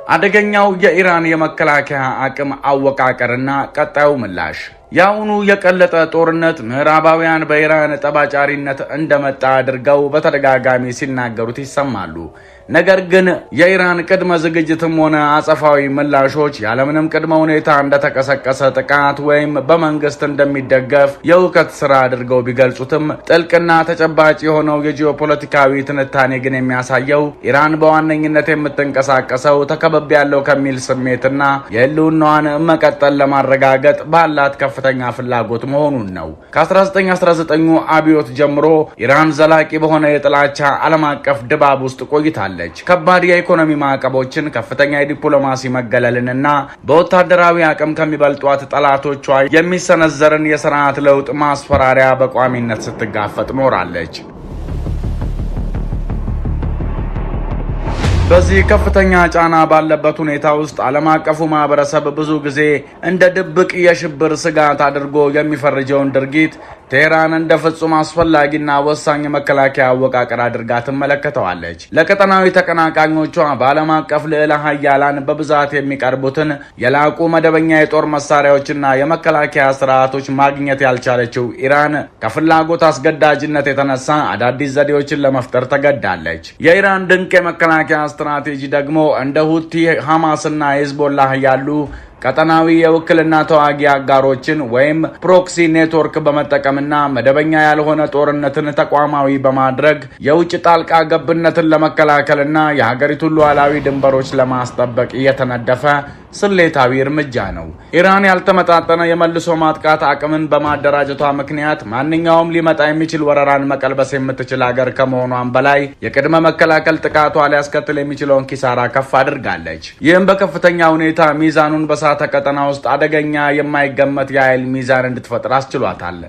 አደገኛው የኢራን የመከላከያ አቅም አወቃቀርና ቀጣዩ ምላሽ። ያውኑ የቀለጠ ጦርነት ምዕራባውያን በኢራን ጠባጫሪነት እንደመጣ አድርገው በተደጋጋሚ ሲናገሩት ይሰማሉ። ነገር ግን የኢራን ቅድመ ዝግጅትም ሆነ አጸፋዊ ምላሾች ያለምንም ቅድመ ሁኔታ እንደተቀሰቀሰ ጥቃት ወይም በመንግስት እንደሚደገፍ የውከት ስራ አድርገው ቢገልጹትም ጥልቅና ተጨባጭ የሆነው የጂኦፖለቲካዊ ትንታኔ ግን የሚያሳየው ኢራን በዋነኝነት የምትንቀሳቀሰው ተከብቤያለሁ ከሚል ስሜትና የህልውናዋን መቀጠል ለማረጋገጥ ባላት ከፍተኛ ፍላጎት መሆኑን ነው። ከ1919 አብዮት ጀምሮ ኢራን ዘላቂ በሆነ የጥላቻ ዓለም አቀፍ ድባብ ውስጥ ቆይታለች። ከባድ የኢኮኖሚ ማዕቀቦችን፣ ከፍተኛ የዲፕሎማሲ መገለልንና በወታደራዊ አቅም ከሚበልጧት ጠላቶቿ የሚሰነዘርን የስርዓት ለውጥ ማስፈራሪያ በቋሚነት ስትጋፈጥ ኖራለች። በዚህ ከፍተኛ ጫና ባለበት ሁኔታ ውስጥ ዓለም አቀፉ ማህበረሰብ ብዙ ጊዜ እንደ ድብቅ የሽብር ስጋት አድርጎ የሚፈርጀውን ድርጊት ቴህራን እንደ ፍጹም አስፈላጊና ወሳኝ መከላከያ አወቃቀር አድርጋ ትመለከተዋለች። ለቀጠናዊ ተቀናቃኞቿ በዓለም አቀፍ ልዕለ ሀያላን በብዛት የሚቀርቡትን የላቁ መደበኛ የጦር መሳሪያዎችና የመከላከያ ስርዓቶች ማግኘት ያልቻለችው ኢራን ከፍላጎት አስገዳጅነት የተነሳ አዳዲስ ዘዴዎችን ለመፍጠር ተገዳለች። የኢራን ድንቅ የመከላከያ ስትራቴጂ ደግሞ እንደ ሁቲ፣ ሐማስና ሂዝቦላህ ያሉ ቀጠናዊ የውክልና ተዋጊ አጋሮችን ወይም ፕሮክሲ ኔትወርክ በመጠቀምና መደበኛ ያልሆነ ጦርነትን ተቋማዊ በማድረግ የውጭ ጣልቃ ገብነትን ለመከላከልና የሀገሪቱን ሉዓላዊ ድንበሮች ለማስጠበቅ እየተነደፈ ስሌታዊ እርምጃ ነው። ኢራን ያልተመጣጠነ የመልሶ ማጥቃት አቅምን በማደራጀቷ ምክንያት ማንኛውም ሊመጣ የሚችል ወረራን መቀልበስ የምትችል ሀገር ከመሆኗም በላይ የቅድመ መከላከል ጥቃቷ ሊያስከትል የሚችለውን ኪሳራ ከፍ አድርጋለች። ይህም በከፍተኛ ሁኔታ ሚዛኑን በሳተ ቀጠና ውስጥ አደገኛ የማይገመት የኃይል ሚዛን እንድትፈጥር አስችሏታል።